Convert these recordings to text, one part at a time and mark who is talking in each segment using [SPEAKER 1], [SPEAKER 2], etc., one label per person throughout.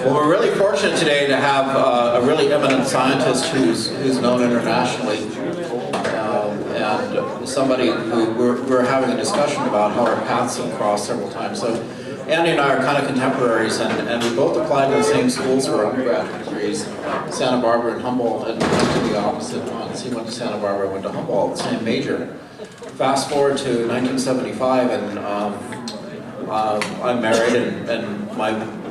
[SPEAKER 1] Well, we're really fortunate today to have a really eminent scientist who's known internationally, and somebody who we're having a discussion about how our paths have crossed several times. So Andy and I are kind of contemporaries, and we both applied to the same schools for undergraduate degrees, Santa Barbara and Humboldt, and to the opposite ones. He went to Santa Barbara, went to Humboldt, the same major. Fast forward to 1975, and I'm married, and my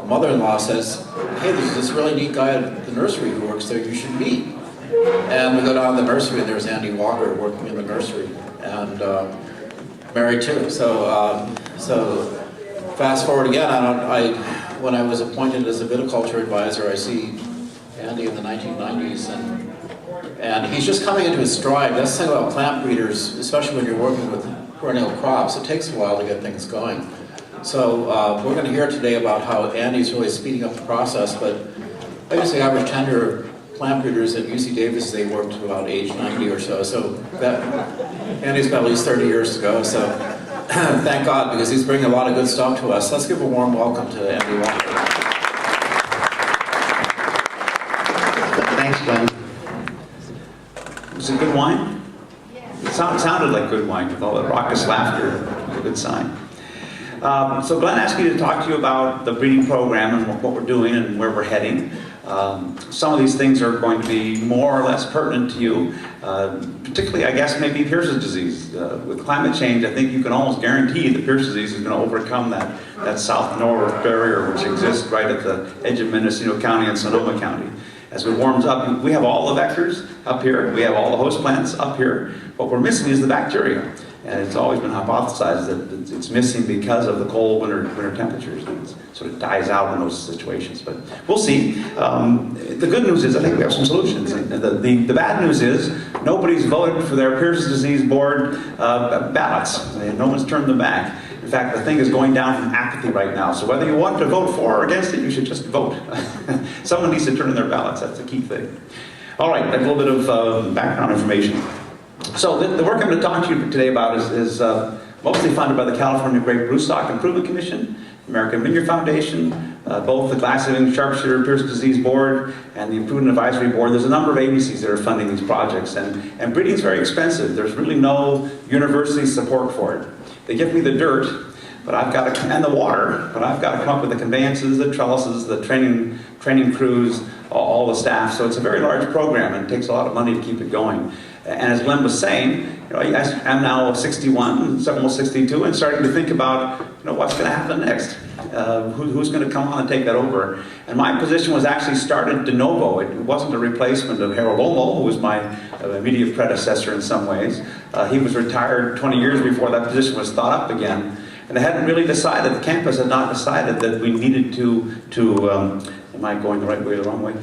[SPEAKER 1] mother-in-law says, hey, there's this really neat guy at the nursery who works there, you should meet. And we go down to the nursery, and there's Andy Walker working in the nursery, and married too. So fast forward again, when I was appointed as a viticulture advisor, I see Andy in the 1990s, and he's just coming into his stride. That's the thing about plant breeders, especially when you're working with perennial crops, it takes a while to get things going. So we're going to hear today about how Andy's really speeding up the process, but I guess the average tenure of plant breeders at UC Davis, they worked to about age 90 or so. So that Andy's got at least 30 years to go, so thank God, because he's bringing a lot of good stuff to us. Let's give a warm welcome to Andy Walker.
[SPEAKER 2] Thanks, Glenn. Was it good wine? It sounded like good wine with all the raucous laughter. It was a good sign. So Glenn asked me to talk to you about the breeding program and what we're doing and where we're heading. Some of these things are going to be more or less pertinent to you, particularly, I guess, maybe Pierce's disease. With climate change, I think you can almost guarantee that Pierce's disease is going to overcome that south-north barrier which exists right at the edge of Mendocino County and Sonoma County. As it warms up, we have all the vectors up here, we have all the host plants up here. What we're missing is the bacteria. And it's always been hypothesized that it's missing because of the cold winter temperatures. And it sort of dies out in those situations. But we'll see. The good news is I think we have some solutions. The bad news is nobody's voted for their Pierce's disease board ballots. No one's turned them back. In fact, the thing is going down from apathy right now. So whether you want to vote for or against it, you should just vote. Someone needs to turn in their ballots. That's the key thing. All right, a little bit of background information. So the work I'm going to talk to you today about is mostly funded by the California Grape Rootstock Improvement Commission, American Vineyard Foundation, both the Glassing Sharpshooter Pierce's Disease Board and the Improvement Advisory Board. There's a number of agencies that are funding these projects, and breeding is very expensive. There's really no university support for it. They give me the dirt, but I've got to, and the water, but I've got to come up with the conveyances, the trellises, the training crews, all the staff. So it's a very large program, and it takes a lot of money to keep it going. And as Glenn was saying, I'm now 61, almost 62, and starting to think about what's going to happen next. Who's going to come on and take that over? And my position was actually started de novo. It wasn't a replacement of Harold Olmo, who was my immediate predecessor in some ways. He was retired 20 years before that position was thought up again. And they hadn't really decided, the campus had not decided that we needed to am I going the right way or the wrong way?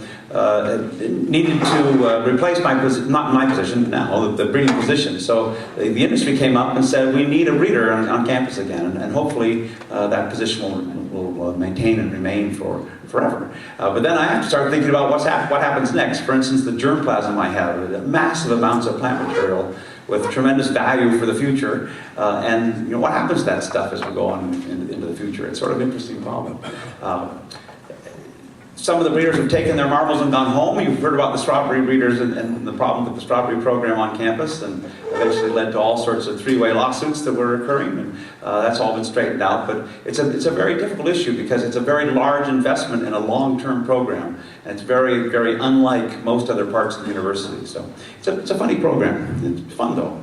[SPEAKER 2] Needed to replace my position, not my position now, the breeding position. So the industry came up and said, we need a breeder on campus again, and hopefully that position will maintain and remain forever. But then I have to start thinking about what happens next. For instance, the germplasm I have, massive amounts of plant material with tremendous value for the future, and what happens to that stuff as we go on into the future? It's sort of an interesting problem. Some of the breeders have taken their marbles and gone home. You've heard about the strawberry breeders and the problem with the strawberry program on campus, and eventually led to all sorts of three-way lawsuits that were occurring, and that's all been straightened out. But it's a very difficult issue because it's a very large investment in a long-term program, and it's very, very unlike most other parts of the university. So it's a funny program. It's fun though.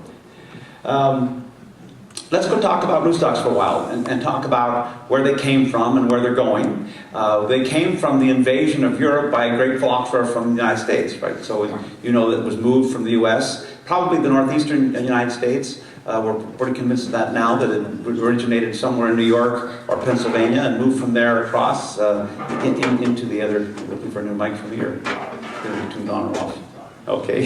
[SPEAKER 2] Let's go talk about rootstocks for a while and talk about where they came from and where they're going. They came from the invasion of Europe by a grape phylloxera from the United States, right? So you know that it was moved from the U.S., probably the northeastern United States. We're pretty convinced of that now, that it originated somewhere in New York or Pennsylvania and moved from there across into the other, looking for a new mic from here. They're tuned on or off. Okay.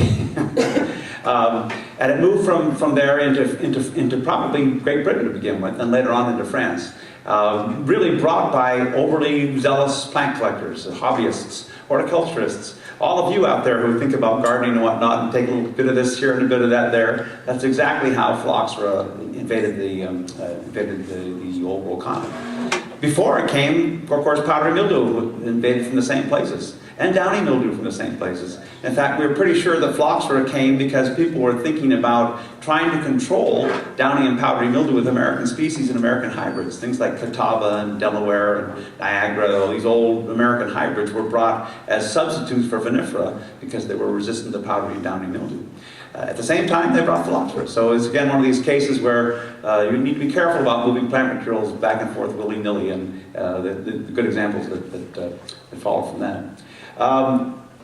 [SPEAKER 2] And it moved from there into probably Great Britain to begin with, and later on into France. Really brought by overly zealous plant collectors, hobbyists, horticulturists. All of you out there who think about gardening and whatnot and take a little bit of this here and a bit of that there, that's exactly how phylloxera invaded the old world economy. Before it came, of course, powdery mildew invaded from the same places, and downy mildew from the same places. In fact, we were pretty sure that phylloxera came because people were thinking about trying to control downy and powdery mildew with American species and American hybrids. Things like Catawba and Delaware and Niagara, all these old American hybrids were brought as substitutes for vinifera because they were resistant to powdery and downy mildew. At the same time, they brought phylloxera. So it's again one of these cases where you need to be careful about moving plant materials back and forth willy-nilly, and the good examples that follow from that.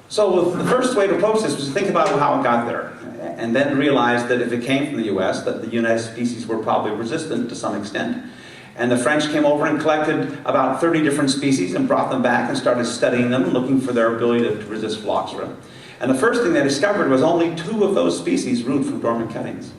[SPEAKER 2] So the first way to approach this was to think about how it got there, and then realize that if it came from the US, that the United species were probably resistant to some extent. And the French came over and collected about 30 different species and brought them back and started studying them, looking for their ability to resist phylloxera. And the first thing they discovered was only 2 of those species root from dormant cuttings.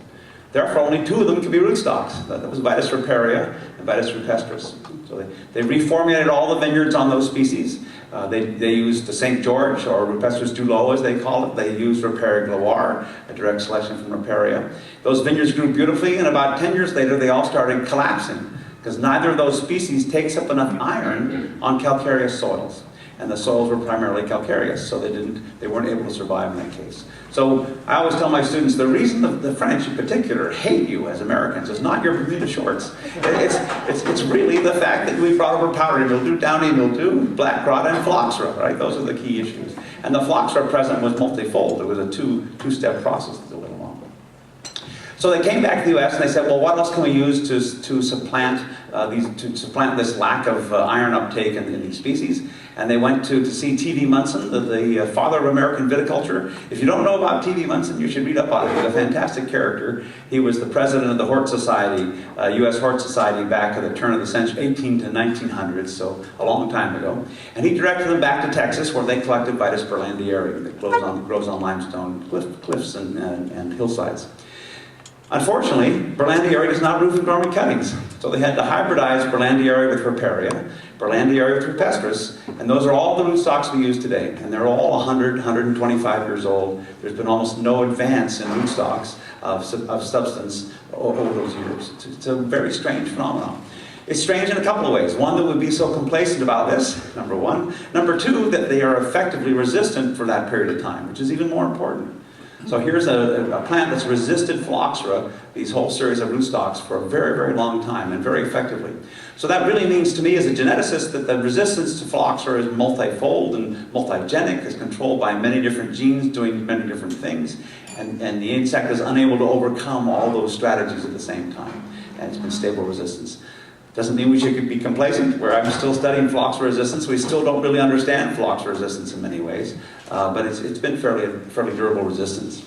[SPEAKER 2] Therefore, only 2 of them could be rootstocks. That was Vitis riparia and Vitis rupestris. So they reformulated all the vineyards on those species. They used the St. George, or Rupestris Dulot as they call it. They used Riparia gloire, a direct selection from Riparia. Those vineyards grew beautifully, and about 10 years later they all started collapsing because neither of those species takes up enough iron on calcareous soils. And the soils were primarily calcareous, so they weren't able to survive in that case. So I always tell my students, the reason the French in particular hate you as Americans is not your Bermuda shorts. It's really the fact that we brought over powdery mildew, downy mildew, black rot, and phylloxera, right? Those are the key issues. And the phylloxera present was multifold. It was a two-step process that went along. So they came back to the U.S. and they said, well, what else can we use to supplant this lack of iron uptake in these species? And they went to see T.V. Munson, the father of American viticulture. If you don't know about T.V. Munson, you should read up on him. He's a fantastic character. He was the president of the Hort Society, U.S. Hort Society, back at the turn of the century, 18 to 1900s, so a long time ago. And he directed them back to Texas, where they collected Vitis berlandieri that grows on limestone cliffs and hillsides. Unfortunately, berlandieri does not root from dormant cuttings, so they had to hybridize berlandieri with riparia, berlandieri with rupestris, and those are all the rootstocks we use today. And they're all 100, 125 years old. There's been almost no advance in rootstocks of substance over those years. It's a very strange phenomenon. It's strange in a couple of ways. One, that we'd be so complacent about this, number one. Number two, that they are effectively resistant for that period of time, which is even more important. So here's a plant that's resisted phylloxera, these whole series of rootstocks, for a very, very long time and very effectively. So that really means to me as a geneticist that the resistance to phylloxera is multifold and multigenic, is controlled by many different genes doing many different things, and the insect is unable to overcome all those strategies at the same time, and it's been stable resistance. Doesn't mean we should be complacent. Where I'm still studying phylloxera resistance, we still don't really understand phylloxera resistance in many ways, but it's been fairly durable resistance.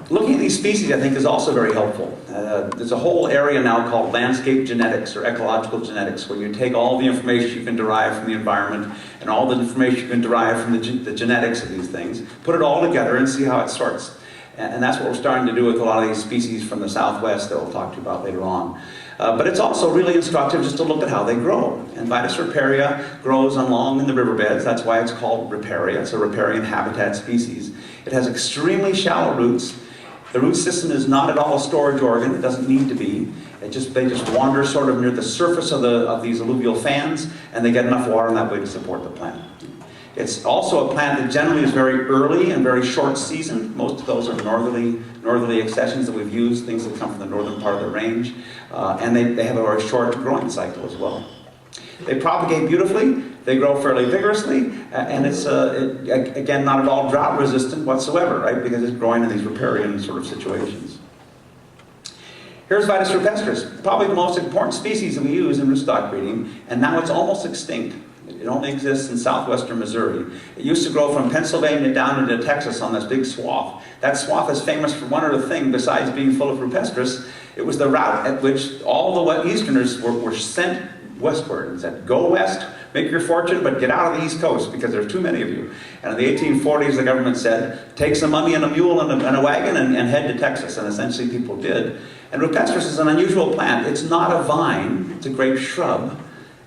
[SPEAKER 2] Looking at these species, I think, is also very helpful. There's a whole area now called landscape genetics or ecological genetics, where you take all the information you can derive from the environment and all the information you can derive from the genetics of these things, put it all together and see how it sorts. And that's what we're starting to do with a lot of these species from the Southwest that we'll talk to you about later on. But it's also really instructive just to look at how they grow. And Vitis riparia grows along in the riverbeds. That's why it's called riparia. It's a riparian habitat species. It has extremely shallow roots. The root system is not at all a storage organ. It doesn't need to be. They just wander sort of near the surface of these alluvial fans, and they get enough water in that way to support the plant. It's also a plant that generally is very early and very short season. Most of those are northerly accessions that we've used, things that come from the northern part of the range. And they have a very short growing cycle as well. They propagate beautifully, they grow fairly vigorously, and it's, again, not at all drought resistant whatsoever, right? Because it's growing in these riparian sort of situations. Here's Vitis rupestris, probably the most important species that we use in rootstock breeding, and now it's almost extinct. It only exists in southwestern Missouri. It used to grow from Pennsylvania down into Texas on this big swath. That swath is famous for one other thing besides being full of rupestris. It was the route at which all the Easterners were sent westward and said, go west, make your fortune, but get out of the East Coast because there's too many of you. And in the 1840s, the government said, take some money and a mule and a wagon and head to Texas. And essentially people did. And rupestris is an unusual plant. It's not a vine, it's a grape shrub.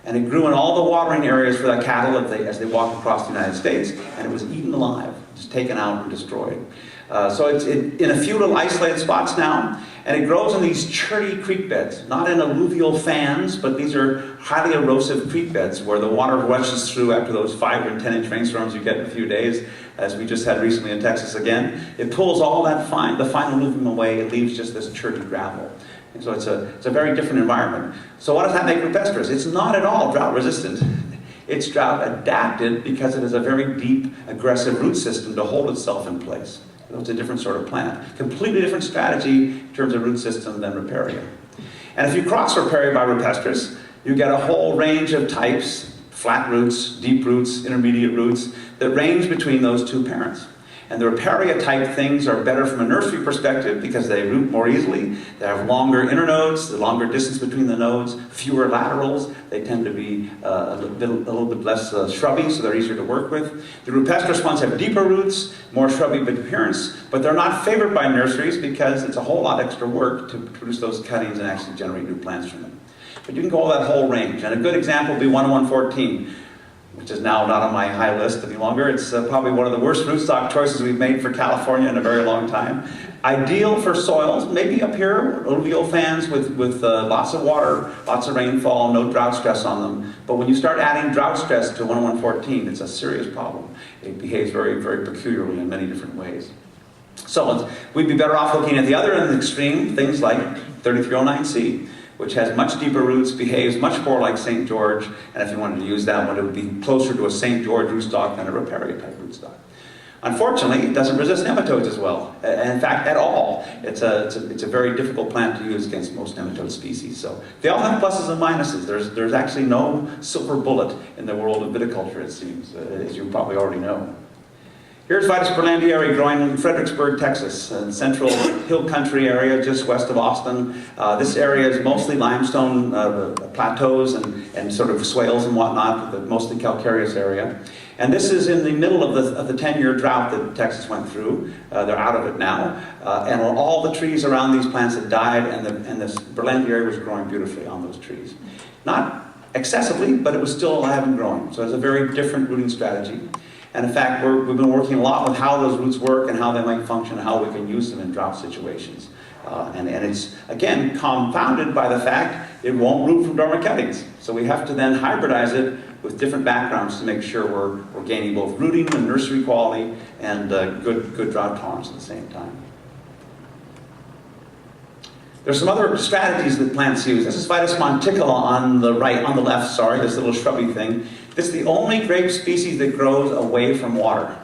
[SPEAKER 2] And it grew in all the watering areas for the cattle as they walked across the United States, and it was eaten alive, just taken out and destroyed. So it's in a few little isolated spots now, And it grows in these churty creek beds, not in alluvial fans, but these are highly erosive creek beds where the water rushes through after those 5 or 10-inch rainstorms you get in a few days, as we just had recently in Texas again. It pulls all that the fine alluvium away. It leaves just this churty gravel. And so it's a very different environment. So what does that make rupestris? It's not at all drought resistant. It's drought adapted because it has a very deep, aggressive root system to hold itself in place. So it's a different sort of plant. Completely different strategy in terms of root system than riparia. And if you cross riparia by rupestris, you get a whole range of types, flat roots, deep roots, intermediate roots, that range between those two parents. And the riparia type things are better from a nursery perspective because they root more easily. They have longer internodes, the longer distance between the nodes, fewer laterals. They tend to be a little bit less shrubby, so they're easier to work with. The rupestris ones have deeper roots, more shrubby appearance, but they're not favored by nurseries because it's a whole lot extra work to produce those cuttings and actually generate new plants from them. But you can go all that whole range. And a good example would be 10114. Which is now not on my high list any longer. It's probably one of the worst rootstock choices we've made for California in a very long time. Ideal for soils, maybe up here, alluvial fans with lots of water, lots of rainfall, no drought stress on them. But when you start adding drought stress to 10114, it's a serious problem. It behaves very, very peculiarly in many different ways. So we'd be better off looking at the other end of the extreme, things like 3309C. Which has much deeper roots, behaves much more like St. George, and if you wanted to use that one, it would be closer to a St. George rootstock than a riparia type rootstock. Unfortunately, it doesn't resist nematodes as well, and in fact, at all. It's a very difficult plant to use against most nematode species. So they all have pluses and minuses. There's actually no silver bullet in the world of viticulture, it seems, as you probably already know. Here's Vitis berlandieri growing in Fredericksburg, Texas, a central hill country area just west of Austin. This area is mostly limestone plateaus and sort of swales and whatnot, but mostly calcareous area. And this is in the middle of the 10-year drought that Texas went through. They're out of it now. And all the trees around these plants had died, and this berlandieri was growing beautifully on those trees. Not excessively, but it was still alive and growing. So it's a very different rooting strategy. And in fact, we've been working a lot with how those roots work and how they might function and how we can use them in drought situations. And it's, again, compounded by the fact it won't root from dormant cuttings. So we have to then hybridize it with different backgrounds to make sure we're gaining both rooting and nursery quality and good drought tolerance at the same time. There's some other strategies that plants use. This is Vitis monticola on the left, sorry, this little shrubby thing. This is the only grape species that grows away from water.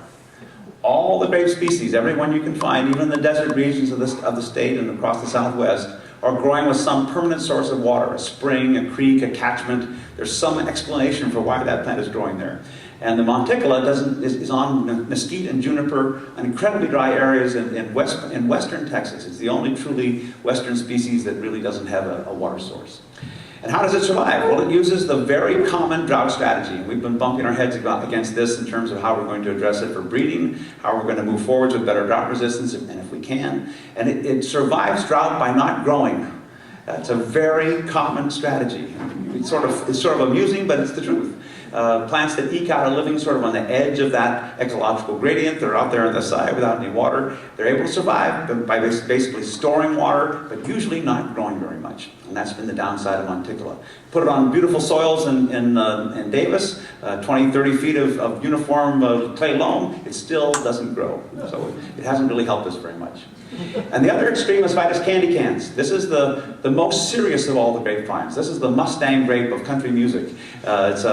[SPEAKER 2] All the grape species, every one you can find, even in the desert regions of the state and across the Southwest, are growing with some permanent source of water, a spring, a creek, a catchment. There's some explanation for why that plant is growing there. And the monticola is on mesquite and juniper on incredibly dry areas in western Texas. It's the only truly western species that really doesn't have a water source. And how does it survive? Well, it uses the very common drought strategy. We've been bumping our heads against this in terms of how we're going to address it for breeding, how we're going to move forward with better drought resistance, and if we can. And it survives drought by not growing. It's a very common strategy. It's sort of amusing, but it's the truth. Plants that eke out a living sort of on the edge of that ecological gradient, they're out there on the side without any water, they're able to survive by basically storing water, but usually not growing very much. And that's been the downside of monticola. Put it on beautiful soils in Davis, 20, 30 feet of uniform clay loam, it still doesn't grow. So it hasn't really helped us very much. And the other extreme is Vitis candicans. This is the most serious of all the grapevines. This is the Mustang grape of country music. It's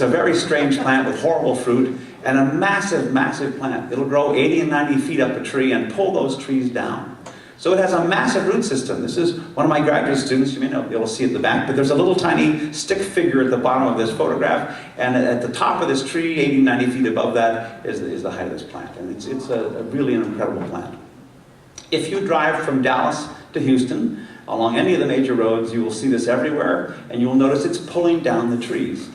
[SPEAKER 2] a very strange plant with horrible fruit and a massive, massive plant. It'll grow 80 and 90 feet up a tree and pull those trees down. So it has a massive root system. This is one of my graduate students. You may not be able to see at the back, but there's a little tiny stick figure at the bottom of this photograph, and at the top of this tree, 80, 90 feet above that, is the height of this plant. And it's a really an incredible plant. If you drive from Dallas to Houston, along any of the major roads, you will see this everywhere, and you'll notice it's pulling down the trees.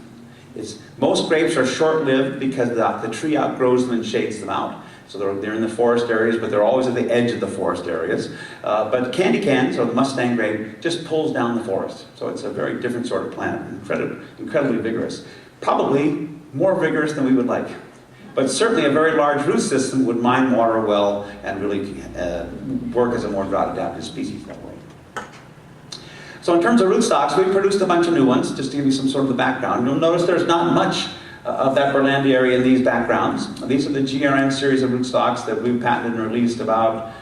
[SPEAKER 2] Most grapes are short-lived because the tree outgrows them and shades them out. So they're in the forest areas, but they're always at the edge of the forest areas. But candicans, or the Mustang grape, just pulls down the forest. So it's a very different sort of plant, incredibly vigorous. Probably more vigorous than we would like. But certainly a very large root system would mine water well and really work as a more drought-adapted species that way. So in terms of rootstocks, we produced a bunch of new ones, just to give you some sort of the background. You'll notice there's not much of that Berlandia area in these backgrounds. These are the GRN series of rootstocks that we patented and released about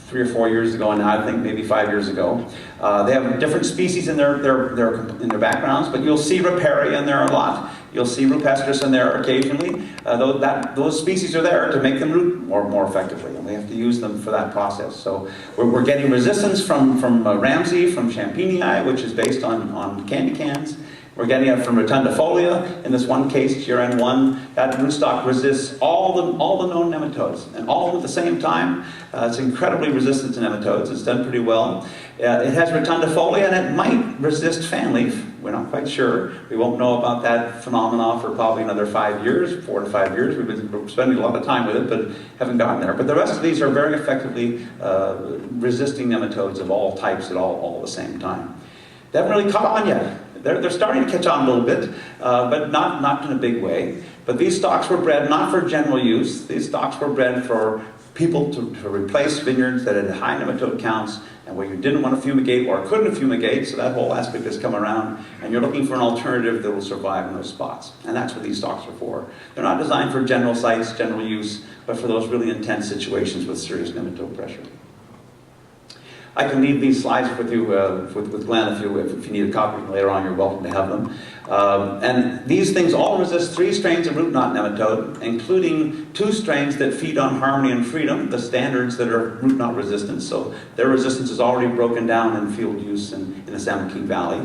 [SPEAKER 2] 3 or 4 years ago, and now I think maybe 5 years ago. They have different species in their backgrounds, but you'll see Riparian in there a lot. You'll see Rupestris in there occasionally. Those species are there to make them root more effectively, and we have to use them for that process. So we're getting resistance from Ramsey, from Champigny, which is based on candy cans. We're getting it from rotundifolia. In this one case, GRN1, that rootstock resists all the known nematodes, and all at the same time. It's incredibly resistant to nematodes. It's done pretty well. It has rotundifolia, and it might resist fanleaf. We're not quite sure. We won't know about that phenomenon for probably another 5 years, 4 to 5 years. We've been spending a lot of time with it, but haven't gotten there. But the rest of these are very effectively resisting nematodes of all types at all at the same time. They haven't really caught on yet. They're starting to catch on a little bit, but not in a big way. But these stocks were bred not for general use. These stocks were bred for people to replace vineyards that had high nematode counts and where you didn't want to fumigate or couldn't fumigate, so that whole aspect has come around, and you're looking for an alternative that will survive in those spots. And that's what these stocks are for. They're not designed for general sites, general use, but for those really intense situations with serious nematode pressure. I can leave these slides with you, with Glenn, if you need a copy later on, you're welcome to have them. And these things all resist 3 strains of root knot nematode, including 2 strains that feed on Harmony and Freedom, the standards that are root knot resistant. So their resistance is already broken down in field use in the San Joaquin Valley.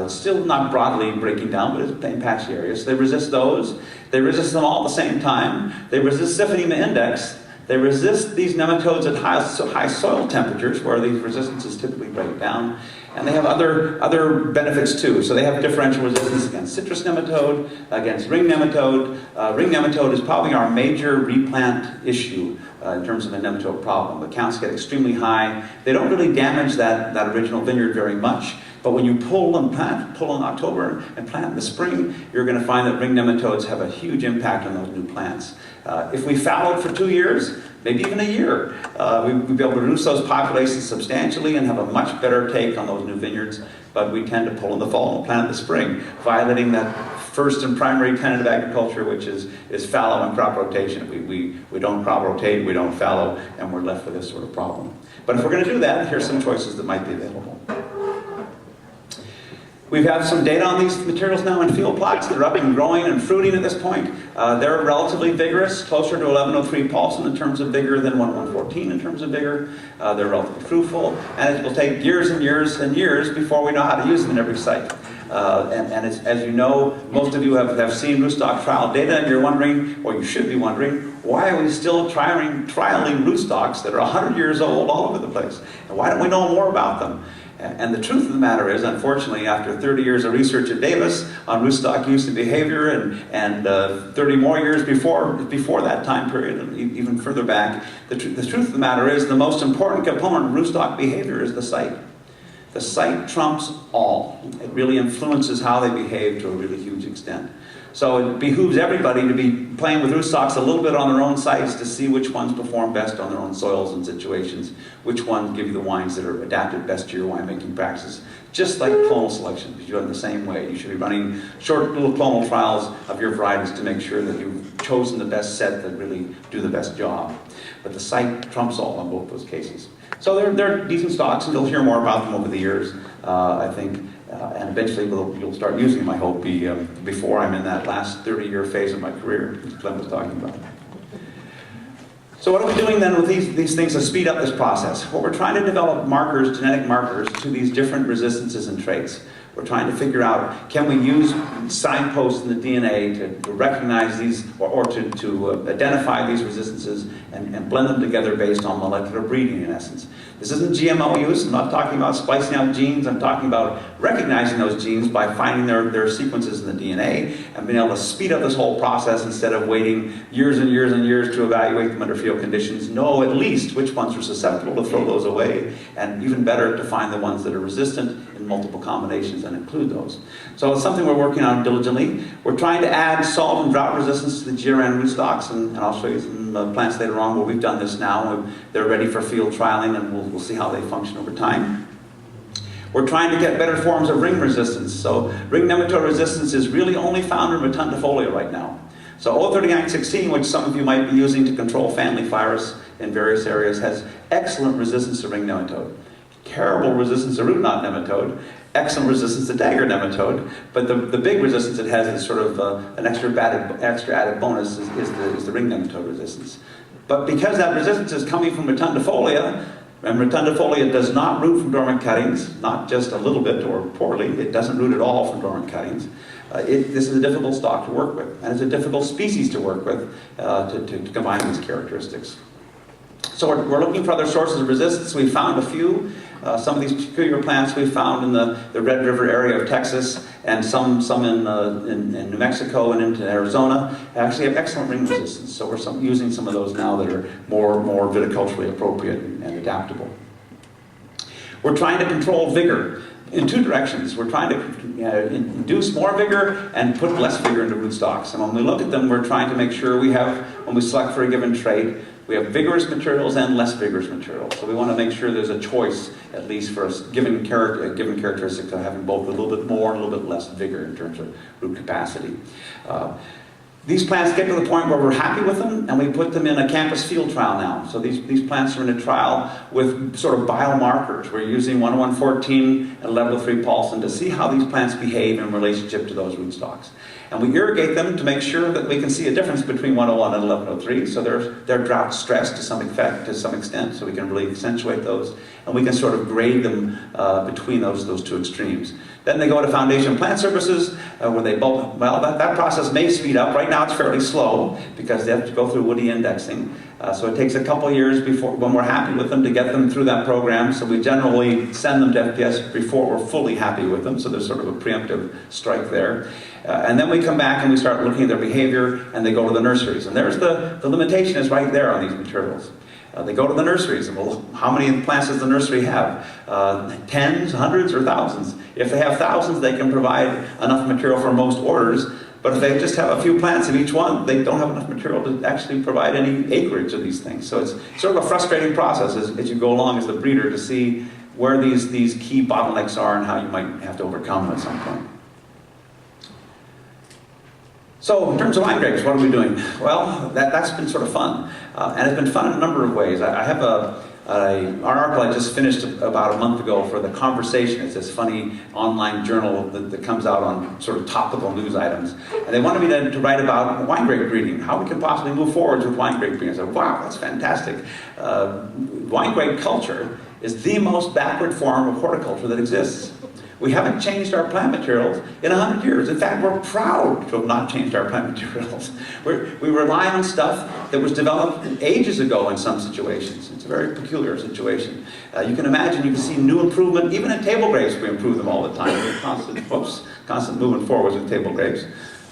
[SPEAKER 2] It's still not broadly breaking down, but it's in patchy areas. So they resist those. They resist them all at the same time. They resist Syphiema index. They resist these nematodes at high soil temperatures, where these resistances typically break down. And they have other benefits too. So they have differential resistance against citrus nematode, against ring nematode. Ring nematode is probably our major replant issue in terms of a nematode problem. The counts get extremely high. They don't really damage that original vineyard very much. But when you pull in October and plant in the spring, you're going to find that ring nematodes have a huge impact on those new plants. If we fallowed for 2 years, maybe even a year, we'd be able to reduce those populations substantially and have a much better take on those new vineyards. But we tend to pull in the fall and plant in the spring, violating that first and primary tenet of agriculture, which is fallow and crop rotation. We don't crop rotate, we don't fallow, and we're left with this sort of problem. But if we're going to do that, here's some choices that might be available. We have some data on these materials now in field plots. They're up and growing and fruiting at this point. They're relatively vigorous, closer to 1103 Paulson in terms of vigor than 1114 in terms of vigor. They're relatively fruitful, and it will take years and years and years before we know how to use them in every site. And as you know, most of you have seen rootstock trial data, and you're wondering, or you should be wondering, why are we still trialing rootstocks that are 100 years old all over the place? And why don't we know more about them? And the truth of the matter is, unfortunately, after 30 years of research at Davis on rootstock use and behavior, and 30 more years before that time period, and even further back, the truth of the matter is, the most important component of rootstock behavior is the site. The site trumps all. It really influences how they behave to a really huge extent. So it behooves everybody to be playing with rootstocks a little bit on their own sites to see which ones perform best on their own soils and situations, which ones give you the wines that are adapted best to your winemaking practices. Just like clonal selection, you do it in the same way. You should be running short little clonal trials of your varieties to make sure that you've chosen the best set that really do the best job. But the site trumps all in both those cases. So they're decent stocks, and you'll hear more about them over the years, I think. And eventually you'll start using them, I hope, before I'm in that last 30-year phase of my career, as Glenn was talking about. So what are we doing then with these things to speed up this process? Well, we're trying to develop markers, genetic markers, to these different resistances and traits. We're trying to figure out, can we use signposts in the DNA to recognize these, or to identify these resistances and blend them together based on molecular breeding, in essence. This isn't GMO use. I'm not talking about splicing out genes. I'm talking about recognizing those genes by finding their sequences in the DNA and being able to speed up this whole process instead of waiting years and years and years to evaluate them under field conditions. Know at least which ones are susceptible to throw those away, and even better, to find the ones that are resistant in multiple combinations and include those. So it's something we're working on diligently. We're trying to add salt and drought resistance to the GRN rootstocks, and I'll show you some plants later on where we've done this now. They're ready for field trialing, and we'll see how they function over time. We're trying to get better forms of ring resistance. So ring nematode resistance is really only found in rotundifolia right now. So O3916, which some of you might be using to control family virus in various areas, has excellent resistance to ring nematode. Terrible resistance to root knot nematode, excellent resistance to dagger nematode, but the big resistance it has is sort of an extra added bonus is the ring nematode resistance. But because that resistance is coming from rotundifolia, and rotundifolia does not root from dormant cuttings, not just a little bit or poorly, it doesn't root at all from dormant cuttings. This is a difficult stock to work with, and it's a difficult species to work with to combine these characteristics. So we're looking for other sources of resistance. We found a few. Some of these peculiar plants we found in the Red River area of Texas, and some in New Mexico and into Arizona actually have excellent ring resistance. So we're using some of those now that are more viticulturally appropriate and adaptable. We're trying to control vigor in two directions. We're trying to induce more vigor and put less vigor into rootstocks. And when we look at them, we're trying to make sure when we select for a given trait, we have vigorous materials and less vigorous materials. So we want to make sure there's a choice, at least for a given characteristic, of having both a little bit more and a little bit less vigor in terms of root capacity. These plants get to the point where we're happy with them, and we put them in a campus field trial now. So these plants are in a trial with sort of biomarkers. We're using 10114 and level 3 Paulson to see how these plants behave in relationship to those rootstocks. And we irrigate them to make sure that we can see a difference between 101 and 1103. So they're drought stressed to some extent, so we can really accentuate those. And we can sort of grade them between those two extremes. Then they go to Foundation Plant Services, where they bulk. Well, that process may speed up. Right now it's fairly slow because they have to go through woody indexing. So it takes a couple years before, when we're happy with them, to get them through that program. So we generally send them to FPS before we're fully happy with them. So there's sort of a preemptive strike there. And then we come back and we start looking at their behavior, and they go to the nurseries. And there's the limitation is right there on these materials. They go to the nurseries, and well, how many plants does the nursery have? Tens, hundreds, or thousands? If they have thousands, they can provide enough material for most orders. But if they just have a few plants in each one, they don't have enough material to actually provide any acreage of these things. So it's sort of a frustrating process as you go along as the breeder to see where these key bottlenecks are and how you might have to overcome them at some point. So in terms of wine grapes, what are we doing? Well, that's been sort of fun. And it's been fun in a number of ways. I have an article I just finished about a month ago for The Conversation. It's this funny online journal that comes out on sort of topical news items. And they wanted me to write about wine grape breeding, how we can possibly move forward with wine grape breeding. I said, wow, that's fantastic. Wine grape culture is the most backward form of horticulture that exists. We haven't changed our plant materials in 100 years. In fact, we're proud to have not changed our plant materials. We rely on stuff that was developed ages ago in some situations. It's a very peculiar situation. You can imagine, you can see new improvement. Even in table grapes, we improve them all the time. We're constant moving forward with table grapes.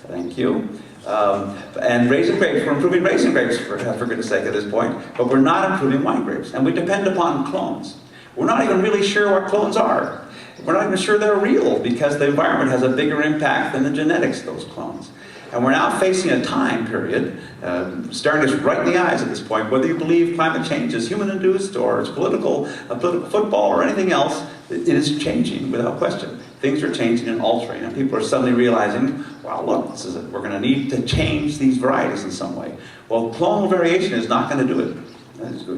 [SPEAKER 2] Thank you. And raisin grapes, we're improving raisin grapes, for goodness sake, at this point. But we're not improving wine grapes. And we depend upon clones. We're not even really sure what clones are. We're not even sure they're real because the environment has a bigger impact than the genetics of those clones. And we're now facing a time period, staring us right in the eyes at this point, whether you believe climate change is human-induced or it's political football or anything else, it is changing without question. Things are changing and altering, and people are suddenly realizing, wow, look, we're going to need to change these varieties in some way. Well, clonal variation is not going to do it.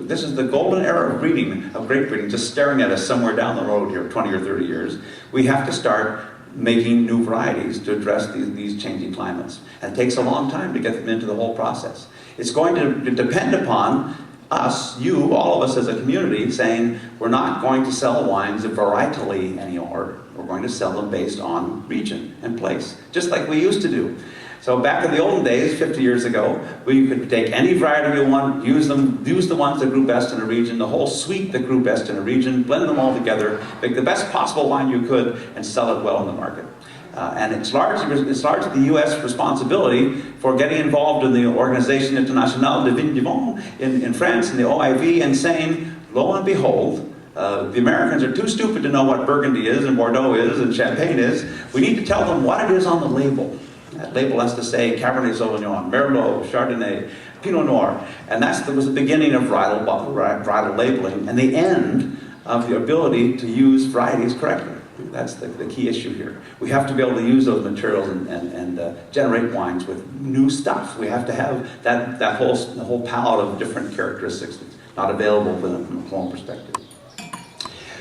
[SPEAKER 2] This is the golden era of breeding, of grape breeding, just staring at us somewhere down the road here, 20 or 30 years. We have to start making new varieties to address these changing climates. And it takes a long time to get them into the whole process. It's going to depend upon us, you, all of us as a community, saying we're not going to sell wines varietally anymore. We're going to sell them based on region and place, just like we used to do. So back in the olden days, 50 years ago, we could take any variety we want, use the ones that grew best in a region, the whole suite that grew best in a region, blend them all together, make the best possible wine you could, and sell it well in the market. And it's largely the U.S. responsibility for getting involved in the Organisation Internationale de Vignes in France, in the OIV, and saying, lo and behold, the Americans are too stupid to know what Burgundy is, and Bordeaux is, and Champagne is. We need to tell them what it is on the label. That label has to say Cabernet Sauvignon, Merlot, Chardonnay, Pinot Noir. And that was the beginning of varietal labeling and the end of the ability to use varieties correctly. That's the key issue here. We have to be able to use those materials and generate wines with new stuff. We have to have that whole palette of different characteristics that's not available from a clone perspective.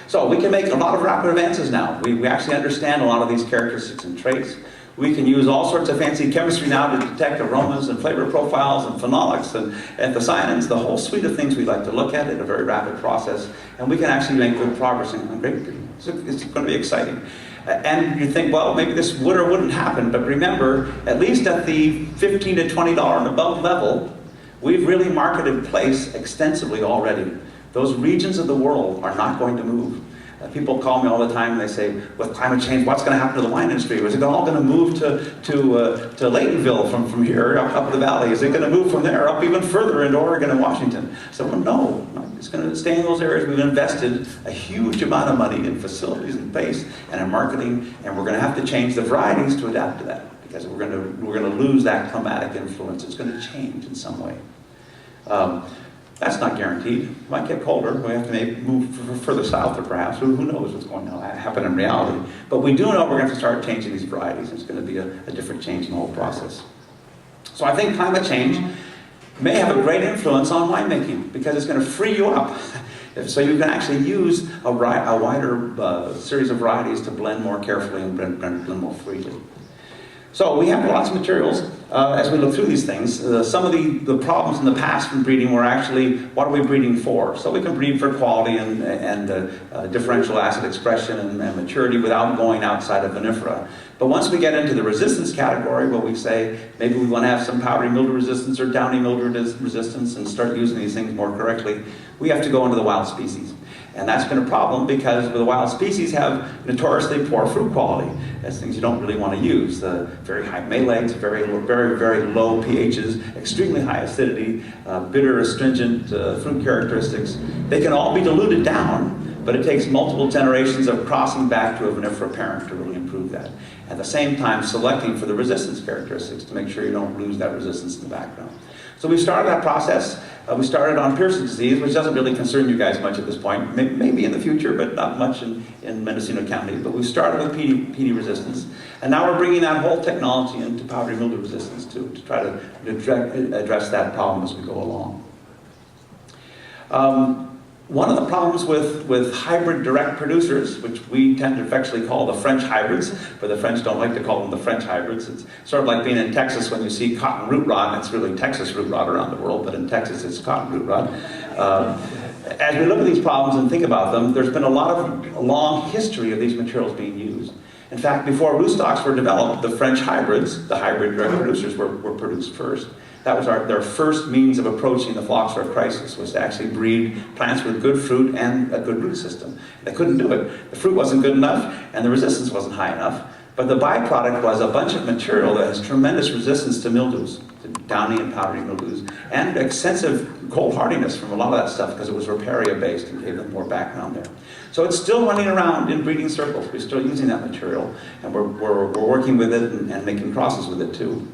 [SPEAKER 2] So we can make a lot of rapid advances now. We actually understand a lot of these characteristics and traits. We can use all sorts of fancy chemistry now to detect aromas and flavor profiles and phenolics and anthocyanins, the whole suite of things we like to look at in a very rapid process. And we can actually make good progress on grape breeding. So it's going to be exciting. And you think, well, maybe this would or wouldn't happen. But remember, at least at the $15 to $20 and above level, we've really marketed place extensively already. Those regions of the world are not going to move. People call me all the time and they say, with climate change, what's going to happen to the wine industry? Is it all going to move to Laytonville from here up the valley? Is it going to move from there up even further into Oregon and Washington? So, well, no, it's going to stay in those areas. We've invested a huge amount of money in facilities and base and in marketing, and we're going to have to change the varieties to adapt to that because we're going to lose that climatic influence. It's going to change in some way. That's not guaranteed. It might get colder. We have to move further south, or perhaps. Who knows what's going to happen in reality. But we do know we're going to start changing these varieties. It's going to be a different change in the whole process. So I think climate change may have a great influence on winemaking because it's going to free you up. So you can actually use a wider series of varieties to blend more carefully and blend more freely. So we have lots of materials as we look through these things. Some of the problems in the past from breeding were actually, what are we breeding for? So we can breed for quality and differential acid expression and maturity without going outside of vinifera. But once we get into the resistance category, where we say maybe we want to have some powdery mildew resistance or downy mildew resistance and start using these things more correctly, we have to go into the wild species. And that's been a problem because the wild species have notoriously poor fruit quality. That's things you don't really want to use. The very high malex, very low pHs, extremely high acidity, bitter, astringent fruit characteristics. They can all be diluted down, but it takes multiple generations of crossing back to a vinifera parent to really improve that. At the same time, selecting for the resistance characteristics to make sure you don't lose that resistance in the background. So we started that process. We started on Pearson's disease, which doesn't really concern you guys much at this point. Maybe in the future, but not much in Mendocino County. But we started with PD resistance. And now we're bringing that whole technology into powdery mildew resistance to try to address that problem as we go along. One of the problems with hybrid direct producers, which we tend to affectionately call the French hybrids, but the French don't like to call them the French hybrids. It's sort of like being in Texas when you see cotton root rot. It's really Texas root rot around the world, but in Texas it's cotton root rot. As we look at these problems and think about them, there's been a long history of these materials being used. In fact, before rootstocks were developed, the French hybrids, the hybrid direct producers, were produced first. That was their first means of approaching the phylloxera crisis, was to actually breed plants with good fruit and a good root system. They couldn't do it. The fruit wasn't good enough, and the resistance wasn't high enough. But the byproduct was a bunch of material that has tremendous resistance to mildews, to downy and powdery mildews, and extensive cold hardiness from a lot of that stuff because it was riparia-based and gave them more background there. So it's still running around in breeding circles. We're still using that material, and we're working with it and making crosses with it too.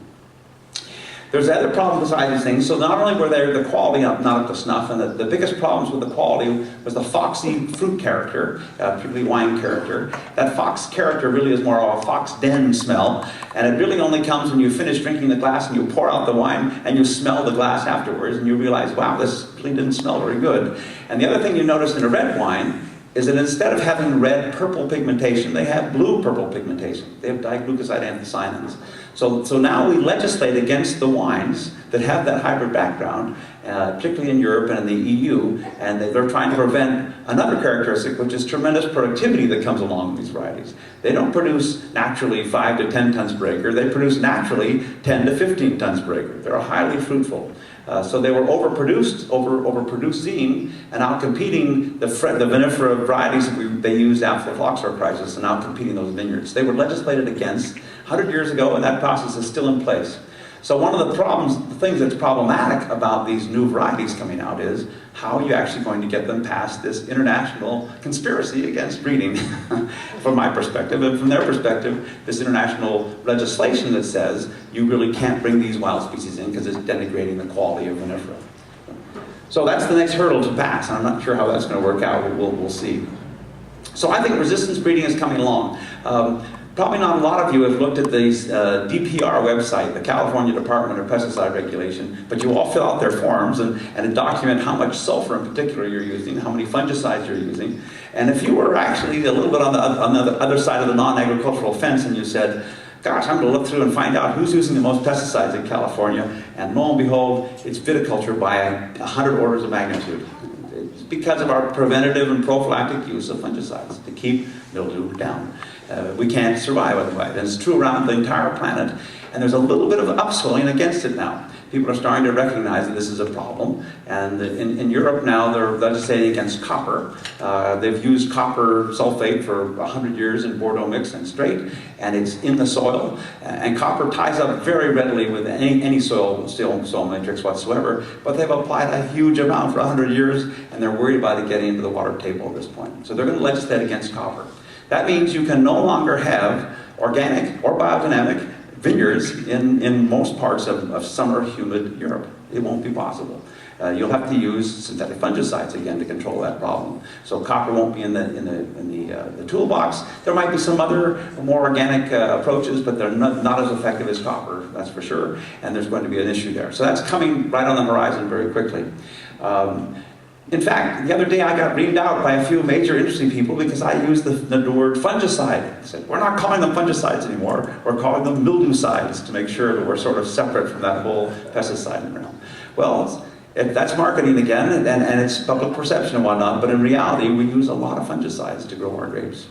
[SPEAKER 2] There's other problems besides these things. So not only were there the quality not up to snuff, and the biggest problems with the quality was the foxy fruit character, particularly wine character. That fox character really is more of a fox den smell, and it really only comes when you finish drinking the glass and you pour out the wine and you smell the glass afterwards and you realize, wow, this really didn't smell very good. And the other thing you notice in a red wine is that instead of having red-purple pigmentation, they have blue-purple pigmentation. They have diglucoside anthocyanins. So now we legislate against the wines that have that hybrid background, particularly in Europe and in the EU, and they're trying to prevent another characteristic, which is tremendous productivity that comes along with these varieties. They don't produce naturally 5 to 10 tons per acre. They produce naturally 10 to 15 tons per acre. They're highly fruitful. So they were overproducing and outcompeting the vinifera varieties that they used after the phylloxera crisis and outcompeting those vineyards. They were legislated against 100 years ago, and that process is still in place. So one of the things that's problematic about these new varieties coming out is how are you actually going to get them past this international conspiracy against breeding, from my perspective, and from their perspective, this international legislation that says you really can't bring these wild species in because it's denigrating the quality of vinifera. So that's the next hurdle to pass, and I'm not sure how that's going to work out, but we'll see. So I think resistance breeding is coming along. Probably not a lot of you have looked at the DPR website, the California Department of Pesticide Regulation, but you all fill out their forms and document how much sulfur in particular you're using, how many fungicides you're using. And if you were actually a little bit on the other side of the non-agricultural fence and you said, gosh, I'm going to look through and find out who's using the most pesticides in California, and lo and behold, it's viticulture by 100 orders of magnitude. It's because of our preventative and prophylactic use of fungicides to keep mildew down. We can't survive otherwise. And it's true around the entire planet. And there's a little bit of upswelling against it now. People are starting to recognize that this is a problem. And in Europe now, they're legislating against copper. They've used copper sulfate for 100 years in Bordeaux mix and straight, and it's in the soil. And copper ties up very readily with any soil matrix whatsoever, but they've applied a huge amount for 100 years, and they're worried about it getting into the water table at this point. So they're going to legislate against copper. That means you can no longer have organic or biodynamic vineyards in most parts of summer humid Europe. It won't be possible. You'll have to use synthetic fungicides again to control that problem. So copper won't be in the toolbox. There might be some other more organic approaches, but they're not as effective as copper, that's for sure. And there's going to be an issue there. So that's coming right on the horizon very quickly. In fact, the other day I got reamed out by a few major industry people because I used the word fungicide. I said, we're not calling them fungicides anymore, we're calling them mildewcides to make sure that we're sort of separate from that whole pesticide realm. Well, that's marketing again, and it's public perception and whatnot, but in reality we use a lot of fungicides to grow our grapes.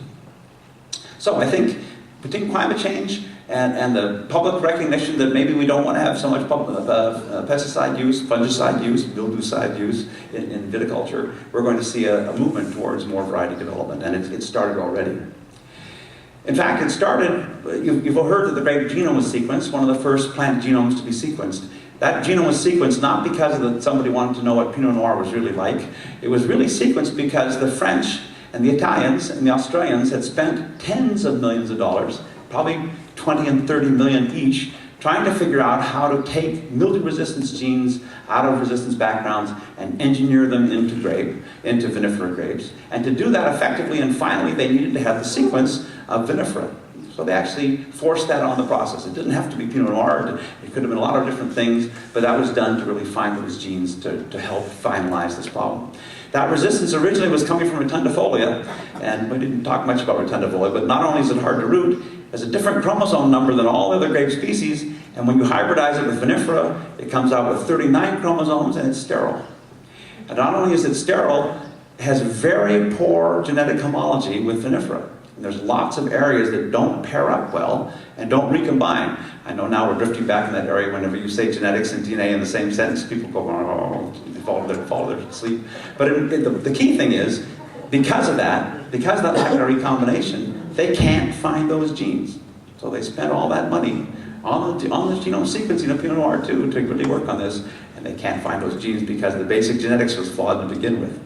[SPEAKER 2] So I think between climate change and the public recognition that maybe we don't want to have so much pesticide use, fungicide use, mildewcide use in viticulture, we're going to see a movement towards more variety development, and it's started already. In fact, it started, you've heard that the grape genome was sequenced, one of the first plant genomes to be sequenced. That genome was sequenced not because somebody wanted to know what Pinot Noir was really like. It was really sequenced because the French and the Italians and the Australians had spent tens of millions of dollars, probably 20 and 30 million each, trying to figure out how to take mildew resistance genes out of resistance backgrounds and engineer them into vinifera grapes. And to do that effectively and finally, they needed to have the sequence of vinifera. So they actually forced that on the process. It didn't have to be Pinot Noir. It could have been a lot of different things, but that was done to really find those genes to help finalize this problem. That resistance originally was coming from rotundifolia, and we didn't talk much about rotundifolia, but not only is it hard to root, there's a different chromosome number than all other grape species, and when you hybridize it with vinifera, it comes out with 39 chromosomes and it's sterile. And not only is it sterile, it has very poor genetic homology with vinifera. And there's lots of areas that don't pair up well and don't recombine. I know now we're drifting back in that area. Whenever you say genetics and DNA in the same sentence, people go, oh, they fall their sleep. But the key thing is, because of that lack of recombination, they can't find those genes. So they spent all that money on the genome sequencing of Pinot Noir too to really work on this, and they can't find those genes because the basic genetics was flawed to begin with.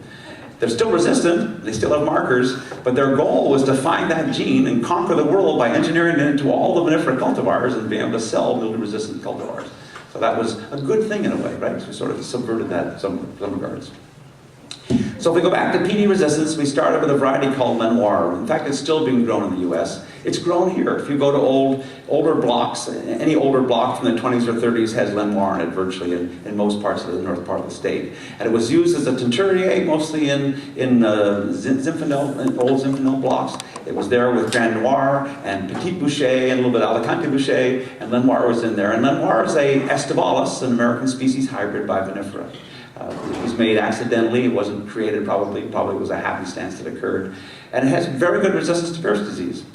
[SPEAKER 2] They're still resistant, they still have markers, but their goal was to find that gene and conquer the world by engineering it into all the vinifera cultivars and being able to sell mildew-resistant cultivars. So that was a good thing in a way, right? So we sort of subverted that in some regards. So if we go back to PD resistance, we started with a variety called Lenoir. In fact, it's still being grown in the US. It's grown here. If you go to older blocks, any older block from the 20s or 30s has Lenoir in it virtually in most parts of the north part of the state. And it was used as a teinturier, mostly in Zinfandel, old Zinfandel blocks. It was there with Grand Noir and Petit Boucher and a little bit of Alicante Boucher, and Lenoir was in there. And Lenoir is a Estivalis, an American species hybrid by vinifera. It was made accidentally, it wasn't created probably was a happenstance that occurred. And it has very good resistance to Pierce disease.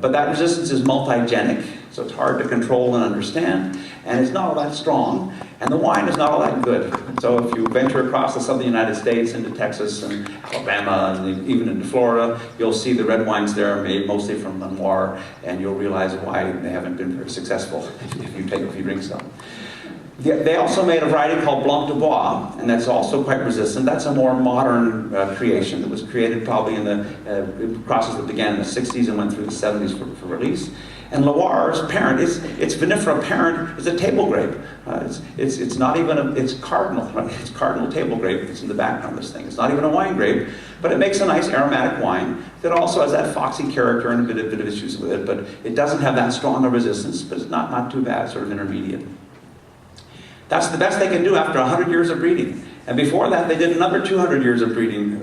[SPEAKER 2] But that resistance is multigenic, so it's hard to control and understand, and it's not all that strong, and the wine is not all that good. So if you venture across the southern United States into Texas and Alabama and even into Florida, you'll see the red wines there are made mostly from Lenoir, and you'll realize why they haven't been very successful if you drink some. They also made a variety called Blanc de Bois, and that's also quite resistant. That's a more modern creation that was created probably in the process that began in the 60s and went through the 70s for release. And Loire's parent, its vinifera parent is a table grape. It's not even it's cardinal, right? It's cardinal table grape that's in the background of this thing. It's not even a wine grape, but it makes a nice aromatic wine that also has that foxy character and a bit of issues with it, but it doesn't have that strong a resistance, but it's not too bad, sort of intermediate. That's the best they can do after 100 years of breeding. And before that, they did another 200 years of breeding,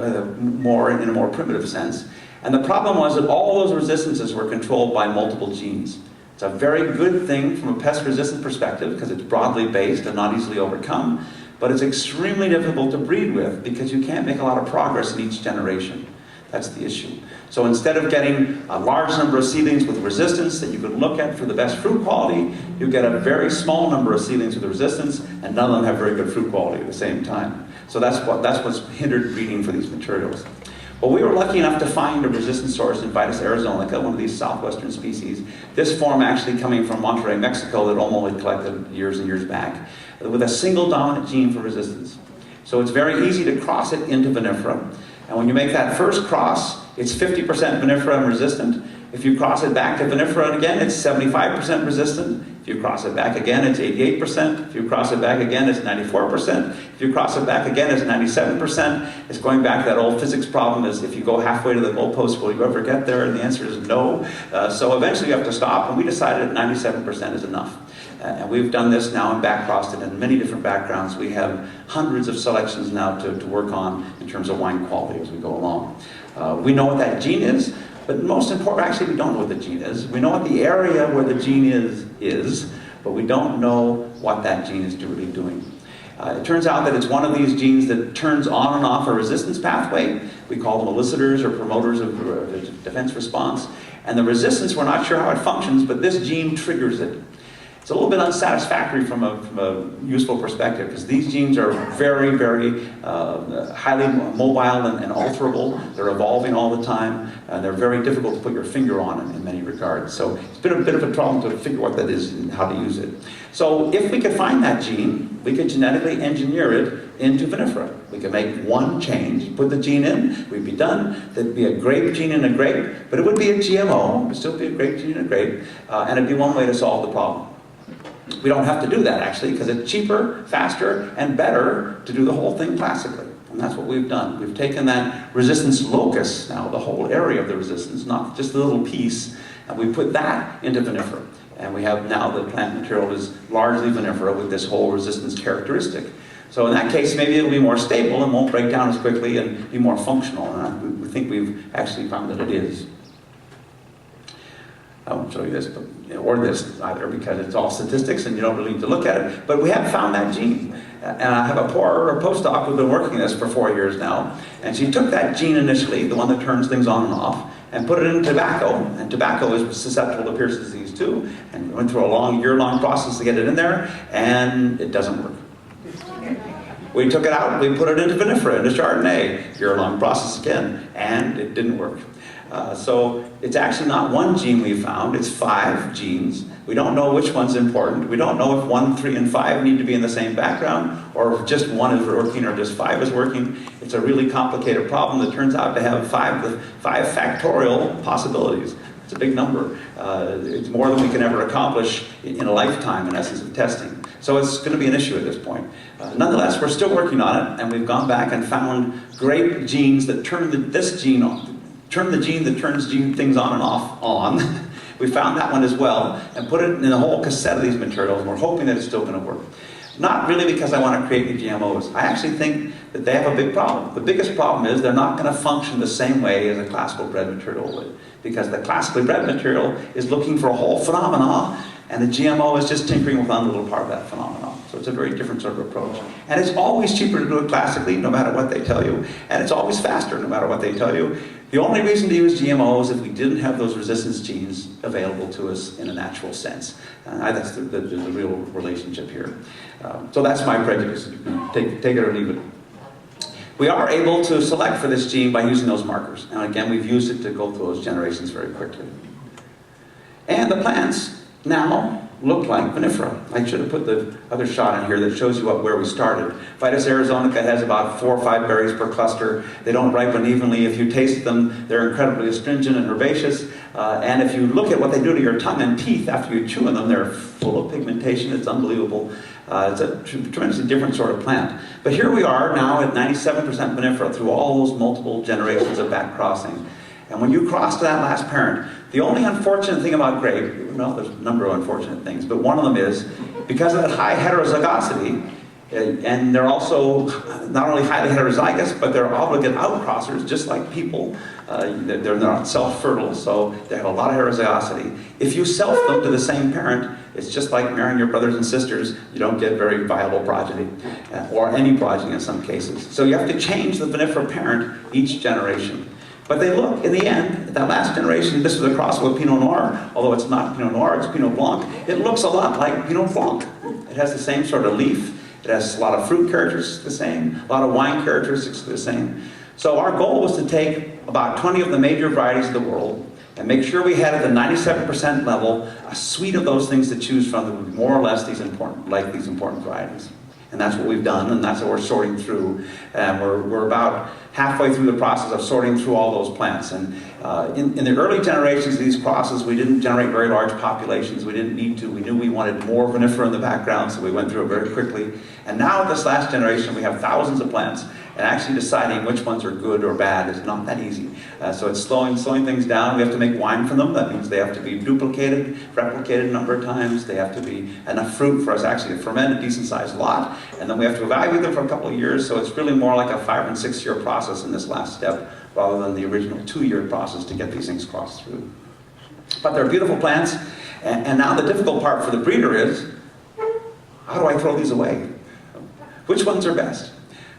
[SPEAKER 2] more in a more primitive sense. And the problem was that all those resistances were controlled by multiple genes. It's a very good thing from a pest resistance perspective because it's broadly based and not easily overcome, but it's extremely difficult to breed with because you can't make a lot of progress in each generation. That's the issue. So instead of getting a large number of seedlings with resistance that you could look at for the best fruit quality, you get a very small number of seedlings with resistance, and none of them have very good fruit quality at the same time. So that's what's hindered breeding for these materials. Well, we were lucky enough to find a resistant source in Vitis arizonica, one of these southwestern species. This form actually coming from Monterrey, Mexico, that Olmo had collected years and years back, with a single dominant gene for resistance. So it's very easy to cross it into vinifera. And when you make that first cross, it's 50% vinifera resistant. If you cross it back to vinifera again, it's 75% resistant. If you cross it back again, it's 88%. If you cross it back again, it's 94%. If you cross it back again, it's 97%. It's going back to that old physics problem is if you go halfway to the goalpost, will you ever get there? And the answer is no. So eventually you have to stop, and we decided that 97% is enough. And we've done this now and back-crossed it in many different backgrounds. We have hundreds of selections now to work on in terms of wine quality as we go along. We know what that gene is, but most important, actually we don't know what the gene is. We know what the area where the gene is, but we don't know what that gene is really doing. It turns out that it's one of these genes that turns on and off a resistance pathway. We call them elicitors or promoters of defense response. And the resistance, we're not sure how it functions, but this gene triggers it. It's a little bit unsatisfactory from a useful perspective because these genes are very, very highly mobile and alterable. They're evolving all the time, and they're very difficult to put your finger on in many regards. So it's been a bit of a problem to figure what that is and how to use it. So if we could find that gene, we could genetically engineer it into vinifera. We could make one change, put the gene in, we'd be done. There'd be a grape gene in a grape, but it would be a GMO. It would still be a grape gene in a grape, and it'd be one way to solve the problem. We don't have to do that, actually, because it's cheaper, faster, and better to do the whole thing classically. And that's what we've done. We've taken that resistance locus, now the whole area of the resistance, not just a little piece, and we put that into vinifera. And we have now the plant material is largely vinifera with this whole resistance characteristic. So in that case, maybe it'll be more stable and won't break down as quickly and be more functional. And we think we've actually found that it is. I won't show you this, or this either, because it's all statistics and you don't really need to look at it. But we have found that gene. And I have a postdoc who's been working this for 4 years now. And she took that gene initially, the one that turns things on and off, and put it in tobacco. And tobacco is susceptible to Pierce's disease too. And went through a year-long process to get it in there, and it doesn't work. We took it out, we put it into vinifera, into Chardonnay. Year-long process again, and it didn't work. So it's actually not one gene we found, it's 5 genes. We don't know which one's important. We don't know if 1, 3, and 5 need to be in the same background, or if just 1 is working or just 5 is working. It's a really complicated problem that turns out to have 5 factorial possibilities. It's a big number. It's more than we can ever accomplish in a lifetime, in essence, of testing. So it's going to be an issue at this point. Nonetheless, we're still working on it, and we've gone back and found grape genes that turn this gene on. Turn the gene that turns things on and off on. We found that one as well and put it in a whole cassette of these materials, and we're hoping that it's still going to work. Not really because I want to create new GMOs. I actually think that they have a big problem. The biggest problem is they're not going to function the same way as a classical bred material would, because the classically bred material is looking for a whole phenomena, and the GMO is just tinkering with one little part of that phenomenon. So it's a very different sort of approach. And it's always cheaper to do it classically, no matter what they tell you. And it's always faster, no matter what they tell you. The only reason to use GMO is if we didn't have those resistance genes available to us in a natural sense. That's the real relationship here. So that's my prejudice. Take it or leave it. We are able to select for this gene by using those markers. And again, we've used it to go through those generations very quickly. And the plants now look like vinifera. I should have put the other shot in here that shows you where we started. Vitis arizonica has about 4 or 5 berries per cluster. They don't ripen evenly. If you taste them, they're incredibly astringent and herbaceous. And if you look at what they do to your tongue and teeth after you chew on them, they're full of pigmentation. It's unbelievable. It's a tremendously different sort of plant. But here we are now at 97% vinifera through all those multiple generations of back crossing. And when you cross to that last parent, the only unfortunate thing about grape, well, there's a number of unfortunate things, but one of them is, because of that high heterozygosity, and they're also not only highly heterozygous, but they're obligate outcrossers, just like people. They're not self-fertile, so they have a lot of heterozygosity. If you self them to the same parent, it's just like marrying your brothers and sisters. You don't get very viable progeny, or any progeny in some cases. So you have to change the vinifera parent each generation. But they look, in the end, that last generation, this was a cross with Pinot Noir, although it's not Pinot Noir, it's Pinot Blanc. It looks a lot like Pinot Blanc. It has the same sort of leaf. It has a lot of fruit characteristics the same, a lot of wine characteristics the same. So our goal was to take about 20 of the major varieties of the world and make sure we had at the 97% level a suite of those things to choose from that would more or less these important varieties. And that's what we've done, and that's what we're sorting through. And we're about halfway through the process of sorting through all those plants. And in the early generations of these crosses, we didn't generate very large populations. We didn't need to. We knew we wanted more vinifera in the background, so we went through it very quickly. And now, with this last generation, we have thousands of plants. And actually deciding which ones are good or bad is not that easy. So it's slowing things down. We have to make wine from them. That means they have to be duplicated, replicated a number of times. They have to be enough fruit for us actually to ferment a decent-sized lot. And then we have to evaluate them for a couple of years. So it's really more like a 5- and 6-year process in this last step, rather than the original 2-year process to get these things crossed through. But they're beautiful plants. And now the difficult part for the breeder is, how do I throw these away? Which ones are best?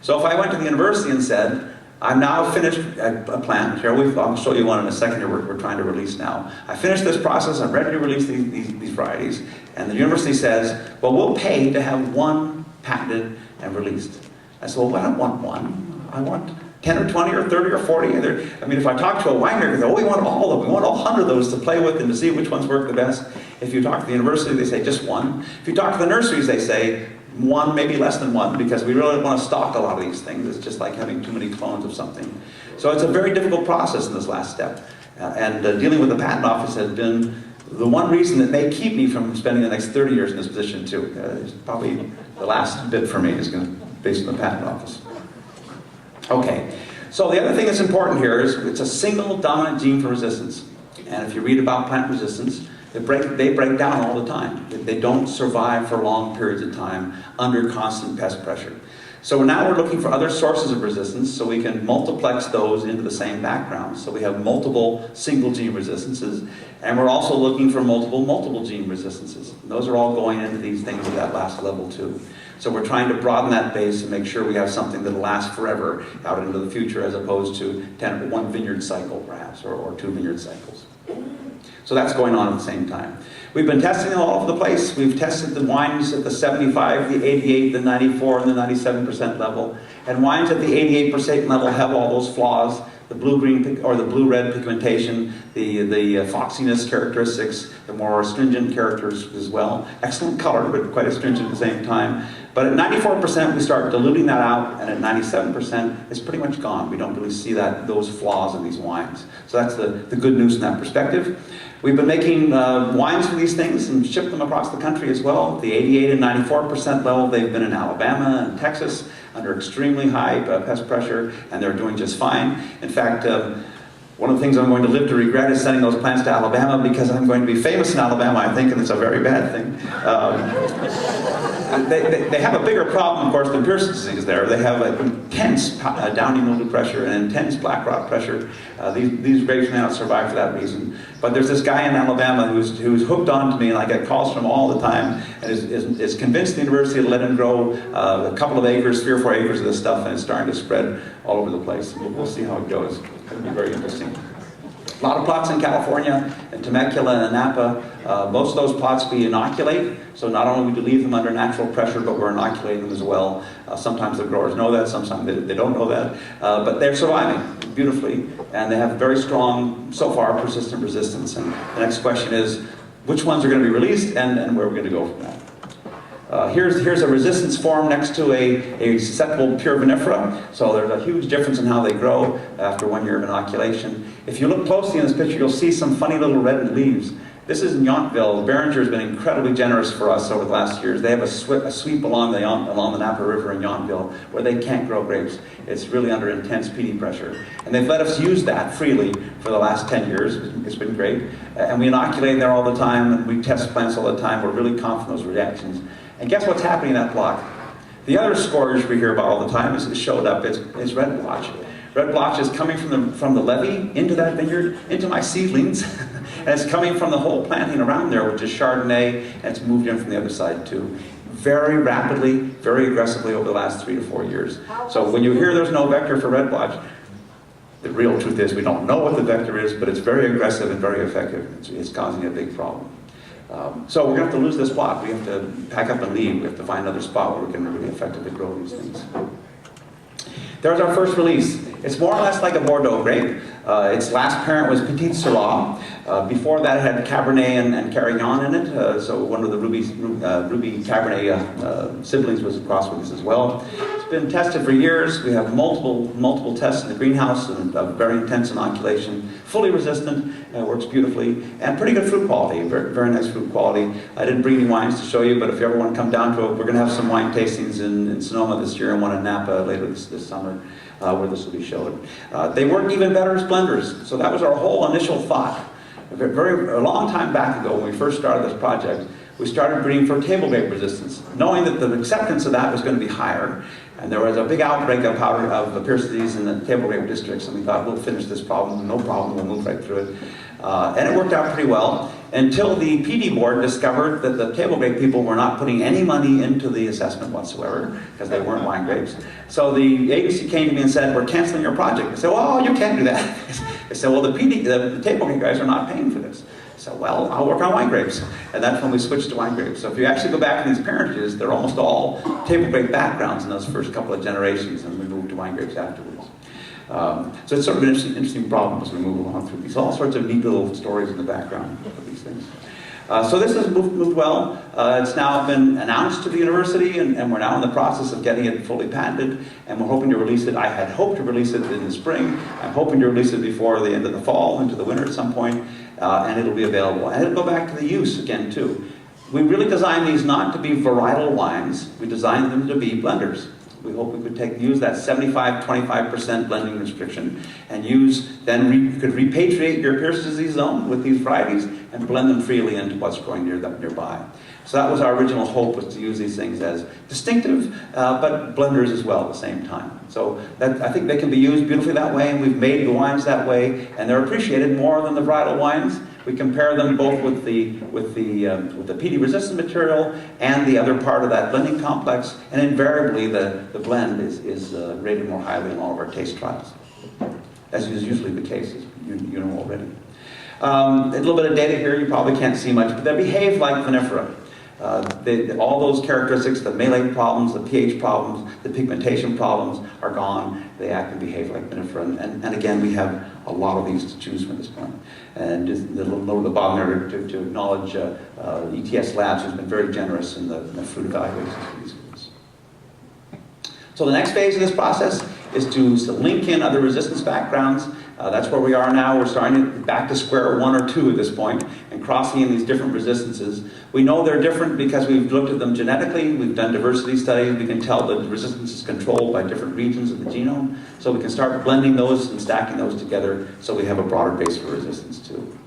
[SPEAKER 2] So if I went to the university and said, I'm now finished a plant, here I'll show you one in a second here we're trying to release now. I finished this process, I'm ready to release these varieties, and the university says, well, we'll pay to have one patented and released. I said, well, I don't want one. I want 10 or 20 or 30 or 40. I mean, if I talk to a winemaker, they say, oh, we want all of them. We want all 100 of those to play with and to see which ones work the best. If you talk to the university, they say just one. If you talk to the nurseries, they say one, maybe less than one, because we really want to stock a lot of these things. It's just like having too many clones of something. So it's a very difficult process in this last step. Dealing with the patent office has been the one reason that may keep me from spending the next 30 years in this position too. It's probably the last bit for me is going to be based on the patent office. Okay, so the other thing that's important here is it's a single dominant gene for resistance. And if you read about plant resistance, they break down all the time. They don't survive for long periods of time under constant pest pressure. So now we're looking for other sources of resistance so we can multiplex those into the same background. So we have multiple single gene resistances, and we're also looking for multiple gene resistances. Those are all going into these things at that last level too. So we're trying to broaden that base and make sure we have something that'll last forever out into the future, as opposed to one vineyard cycle perhaps, or 2 vineyard cycles. So that's going on at the same time. We've been testing them all over the place. We've tested the wines at the 75, the 88, the 94, and the 97% level. And wines at the 88% level have all those flaws: the blue-green or the blue-red pigmentation, the foxiness characteristics, the more astringent characters as well. Excellent color, but quite astringent at the same time. But at 94%, we start diluting that out, and at 97%, it's pretty much gone. We don't really see those flaws in these wines. So that's the good news in that perspective. We've been making wines for these things and shipped them across the country as well. The 88 and 94% level, they've been in Alabama and Texas under extremely high pest pressure, and they're doing just fine. In fact, one of the things I'm going to live to regret is sending those plants to Alabama, because I'm going to be famous in Alabama, I think, and it's a very bad thing. They have a bigger problem, of course, than Pearson's disease there. They have an intense downy mildew pressure and intense black rot pressure. These grapes may not survive for that reason. But there's this guy in Alabama who's hooked on to me, and I get calls from him all the time, and is convinced the university to let him grow a couple of acres, 3 or 4 acres of this stuff, and it's starting to spread all over the place. We'll see how it goes. It'll be very interesting. A lot of plots in California, in Temecula and Napa. Most of those plots we inoculate, so not only do we leave them under natural pressure, but we're inoculating them as well. Sometimes the growers know that, sometimes they don't know that. But they're surviving beautifully, and they have very strong, so far, persistent resistance. And the next question is, which ones are going to be released, and where are we going to go from that? Here's a resistance form next to a susceptible pure vinifera. So there's a huge difference in how they grow after 1 year of inoculation. If you look closely in this picture, you'll see some funny little red leaves. This is in Yountville. Beringer has been incredibly generous for us over the last years. They have a sweep along the Napa River in Yountville where they can't grow grapes. It's really under intense PD pressure. And they've let us use that freely for the last 10 years. It's been great. And we inoculate there all the time, and we test plants all the time. We're really confident in those reactions. And guess what's happening in that block? The other scourge we hear about all the time is showed up. It's red blotch. Red blotch is coming from the levee into that vineyard, into my seedlings, and it's coming from the whole planting around there, which is Chardonnay, and it's moved in from the other side too. Very rapidly, very aggressively over the last 3 to 4 years. So when you hear there's no vector for red blotch, the real truth is we don't know what the vector is, but it's very aggressive and very effective. It's causing a big problem. So we're going to have to lose this plot. We have to pack up and leave. We have to find another spot where we can really effectively grow these things. There's our first release. It's more or less like a Bordeaux grape. Its last parent was Petit Syrah. Before that it had Cabernet and Carignan in it. So one of the Ruby Cabernet siblings was crossed with this as well. It's been tested for years. We have multiple tests in the greenhouse and very intense inoculation. Fully resistant, works beautifully, and pretty good fruit quality. Very, very nice fruit quality. I didn't bring any wines to show you, but if you ever want to come down to it, we're going to have some wine tastings in Sonoma this year and one in Napa later this summer. Where this will be showed. They work even better as blenders. So that was our whole initial thought. A long time back ago when we first started this project, we started breeding for table grape resistance, knowing that the acceptance of that was going to be higher. And there was a big outbreak of Pierce disease in the table grape districts, and we thought we'll finish this problem, no problem, we'll move right through it. And it worked out pretty well until the PD board discovered that the table grape people were not putting any money into the assessment whatsoever because they weren't wine grapes. So the agency came to me and said, we're canceling your project. I said, well, you can't do that. They said, well, the table grape guys are not paying for this. So, well, I'll work on wine grapes. And that's when we switched to wine grapes. So if you actually go back in these parentages, they're almost all table grape backgrounds in those first couple of generations, and we moved to wine grapes afterwards. So it's sort of an interesting problem as we move along through these. All sorts of neat little stories in the background of these things. So this has moved well. It's now been announced to the university, and we're now in the process of getting it fully patented, and we're hoping to release it. I had hoped to release it in the spring. I'm hoping to release it before the end of the fall, into the winter at some point, and it'll be available. And it'll go back to the use again, too. We really designed these not to be varietal wines. We designed them to be blenders. We hope we could use that 75-25% blending restriction and you could repatriate your Pierce disease zone with these varieties and blend them freely into what's growing nearby. So that was our original hope, was to use these things as distinctive, but blenders as well at the same time. So I think they can be used beautifully that way, and we've made the wines that way, and they're appreciated more than the varietal wines. We compare them both with the PD-resistant material and the other part of that blending complex, and invariably the blend is rated more highly in all of our taste trials, as is usually the case, as you know already. A little bit of data here, you probably can't see much, but they behave like vinifera. All those characteristics, the malate problems, the pH problems, the pigmentation problems are gone. They act and behave like vinifera. And again, we have a lot of these to choose from at this point. And just a little note at the bottom there to acknowledge ETS Labs has been very generous in the fruit evaluations for these groups. So the next phase of this process is to link in other resistance backgrounds. That's where we are now. We're starting back to square 1 or 2 at this point and crossing in these different resistances. We know they're different because we've looked at them genetically. We've done diversity studies. We can tell that resistance is controlled by different regions of the genome. So we can start blending those and stacking those together so we have a broader base for resistance too.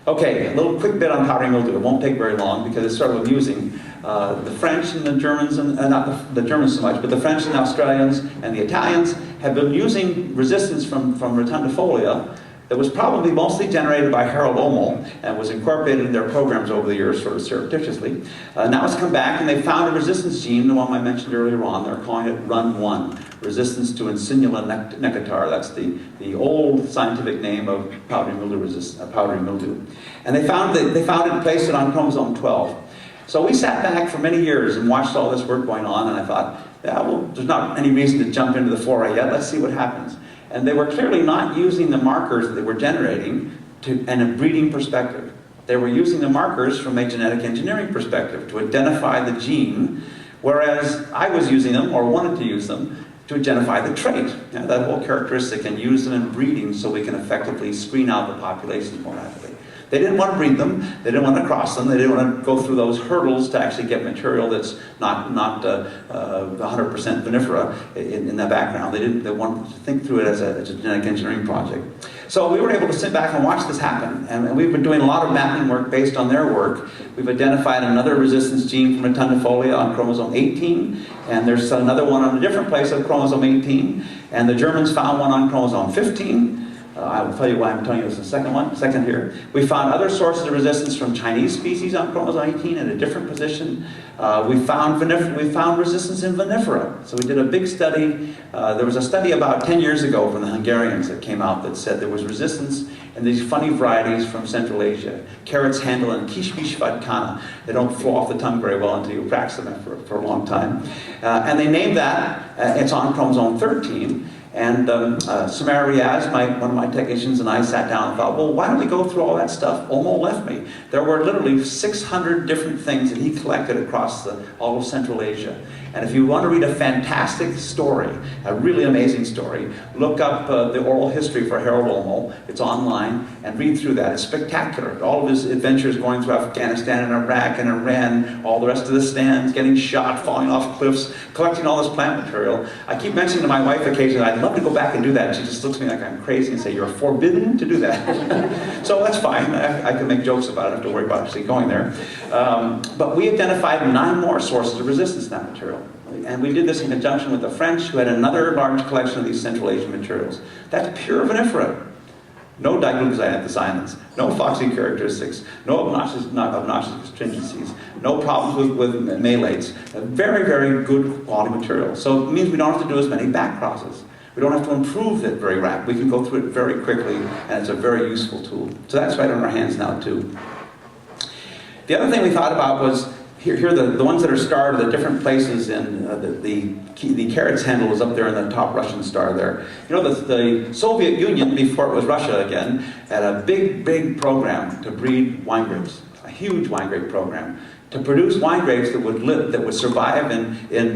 [SPEAKER 2] Okay, a little quick bit on powdery mildew. It won't take very long because it's sort of amusing. The French and the Germans, and not the Germans so much, but the French and the Australians and the Italians have been using resistance from rotundifolia that was probably mostly generated by Harold Omo and was incorporated in their programs over the years sort of surreptitiously. Now it's come back and they found a resistance gene, the one I mentioned earlier on. They're calling it RUN1, resistance to Insinula necatar. That's the old scientific name of powdery mildew. And they found it and placed it on chromosome 12. So we sat back for many years and watched all this work going on, and I thought, yeah, well, there's not any reason to jump into the foray yet. Let's see what happens. And they were clearly not using the markers that they were generating in a breeding perspective. They were using the markers from a genetic engineering perspective to identify the gene, whereas I was using them, or wanted to use them, to identify the trait, that whole characteristic, and use them in breeding so we can effectively screen out the populations more rapidly. They didn't want to breed them, they didn't want to cross them, they didn't want to go through those hurdles to actually get material that's not 100% vinifera in the background. They wanted to think through it as a genetic engineering project. So we were able to sit back and watch this happen, and we've been doing a lot of mapping work based on their work. We've identified another resistance gene from rotundifolia on chromosome 18, and there's another one on a different place of chromosome 18, and the Germans found one on chromosome 15. I will tell you why I'm telling you this in a second here. We found other sources of resistance from Chinese species on chromosome 18 in a different position. We found resistance in vinifera. So we did a big study. There was a study about 10 years ago from the Hungarians that came out that said there was resistance in these funny varieties from Central Asia. Carrots handle and kishmish vadkana. They don't flow off the tongue very well until you practice them for a long time. And they named that, it's on chromosome 13. And Samara Riaz, one of my technicians, and I sat down and thought, well, why don't we go through all that stuff? Olmo left me. There were literally 600 different things that he collected across all of Central Asia. And if you want to read a fantastic story, a really amazing story, look up the oral history for Harold Olmo. It's online, and read through that. It's spectacular. All of his adventures going through Afghanistan and Iraq and Iran, all the rest of the stands, getting shot, falling off cliffs, collecting all this plant material. I keep mentioning to my wife occasionally, I'd love to go back and do that. She just looks at me like I'm crazy and say, you're forbidden to do that. So that's fine. I can make jokes about it. I don't have to worry about actually going there. But we identified 9 more sources of resistance in that material. And we did this in conjunction with the French, who had another large collection of these Central Asian materials. That's pure vinifera. No diglycoside anthocyanins, no foxy characteristics, no obnoxious astringencies, no problems with malates. A very, very good quality material. So it means we don't have to do as many back crosses. We don't have to improve it very rapidly. We can go through it very quickly, and it's a very useful tool. So that's right on our hands now, too. The other thing we thought about was, here the ones that are starred are the different places in the carrots handle is up there in the top Russian star there. You know, the Soviet Union, before it was Russia again, had a big program to breed wine grapes, a huge wine grape program, to produce wine grapes that would survive in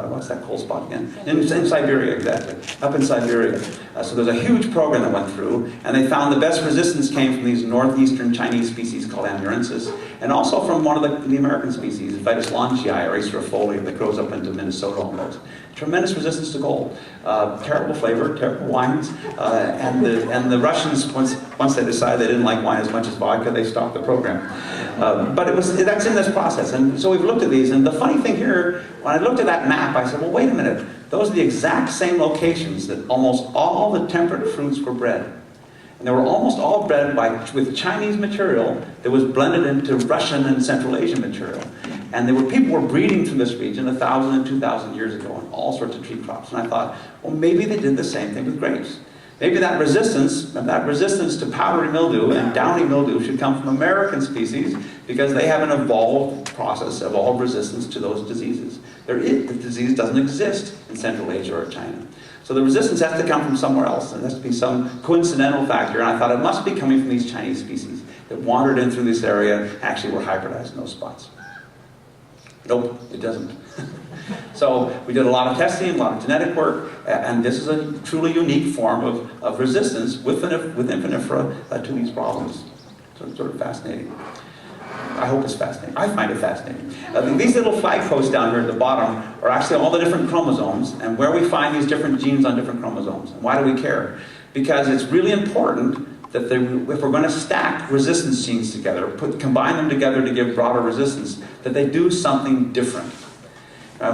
[SPEAKER 2] what's that cold spot again? In Siberia, exactly, up in Siberia. So there's a huge program that went through, and they found the best resistance came from these northeastern Chinese species called amurensis, and also from one of the American species, Vitis lanchii, or acerifolia, that grows up into Minnesota almost. Tremendous resistance to gold. Terrible flavor, terrible wines, and the Russians, once they decided they didn't like wine as much as vodka, they stopped the program. But that's in this process, and so we've looked at these, and the funny thing here, when I looked at that map, I said, well, wait a minute, those are the exact same locations that almost all the temperate fruits were bred. And they were almost all bred with Chinese material that was blended into Russian and Central Asian material. And people were breeding from this region 1,000 and 2,000 years ago on all sorts of tree crops. And I thought, well, maybe they did the same thing with grapes. Maybe that resistance to powdery mildew and downy mildew should come from American species because they have an evolved process of all resistance to those diseases. The disease doesn't exist in Central Asia or China. So the resistance has to come from somewhere else. There has to be some coincidental factor. And I thought it must be coming from these Chinese species that wandered in through this area, actually were hybridized in those spots. Nope, it doesn't. So we did a lot of testing, a lot of genetic work, and this is a truly unique form of resistance within vinifera to these problems. So it's sort of fascinating. I hope it's fascinating. I find it fascinating. These little flagposts down here at the bottom are actually all the different chromosomes and where we find these different genes on different chromosomes. And why do we care? Because it's really important that if we're going to stack resistance genes together, combine them together to give broader resistance, that they do something different.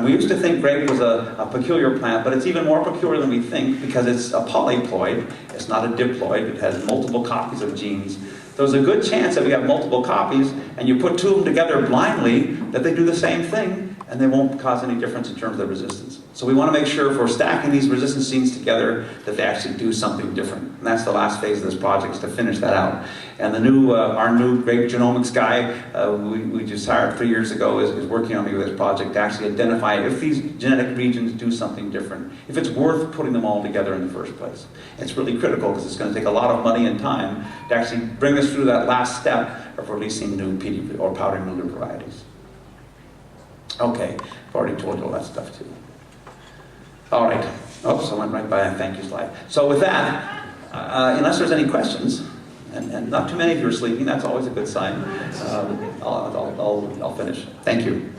[SPEAKER 2] We used to think grape was a peculiar plant, but it's even more peculiar than we think because it's a polyploid. It's not a diploid. It has multiple copies of genes. There's a good chance that we have multiple copies, and you put 2 of them together blindly, that they do the same thing, and they won't cause any difference in terms of resistance. So we want to make sure if we're stacking these resistance genes together, that they actually do something different. And that's the last phase of this project, is to finish that out. And our new grape genomics guy, we just hired 3 years ago, is working on me with this project to actually identify if these genetic regions do something different, if it's worth putting them all together in the first place. It's really critical because it's going to take a lot of money and time to actually bring us through that last step of releasing new PDP or powdery mildew varieties. Okay, I've already told you all that stuff too. All right. Oops, I went right by a thank you slide. So with that, unless there's any questions, And not too many of you are sleeping, that's always a good sign. I'll finish. Thank you.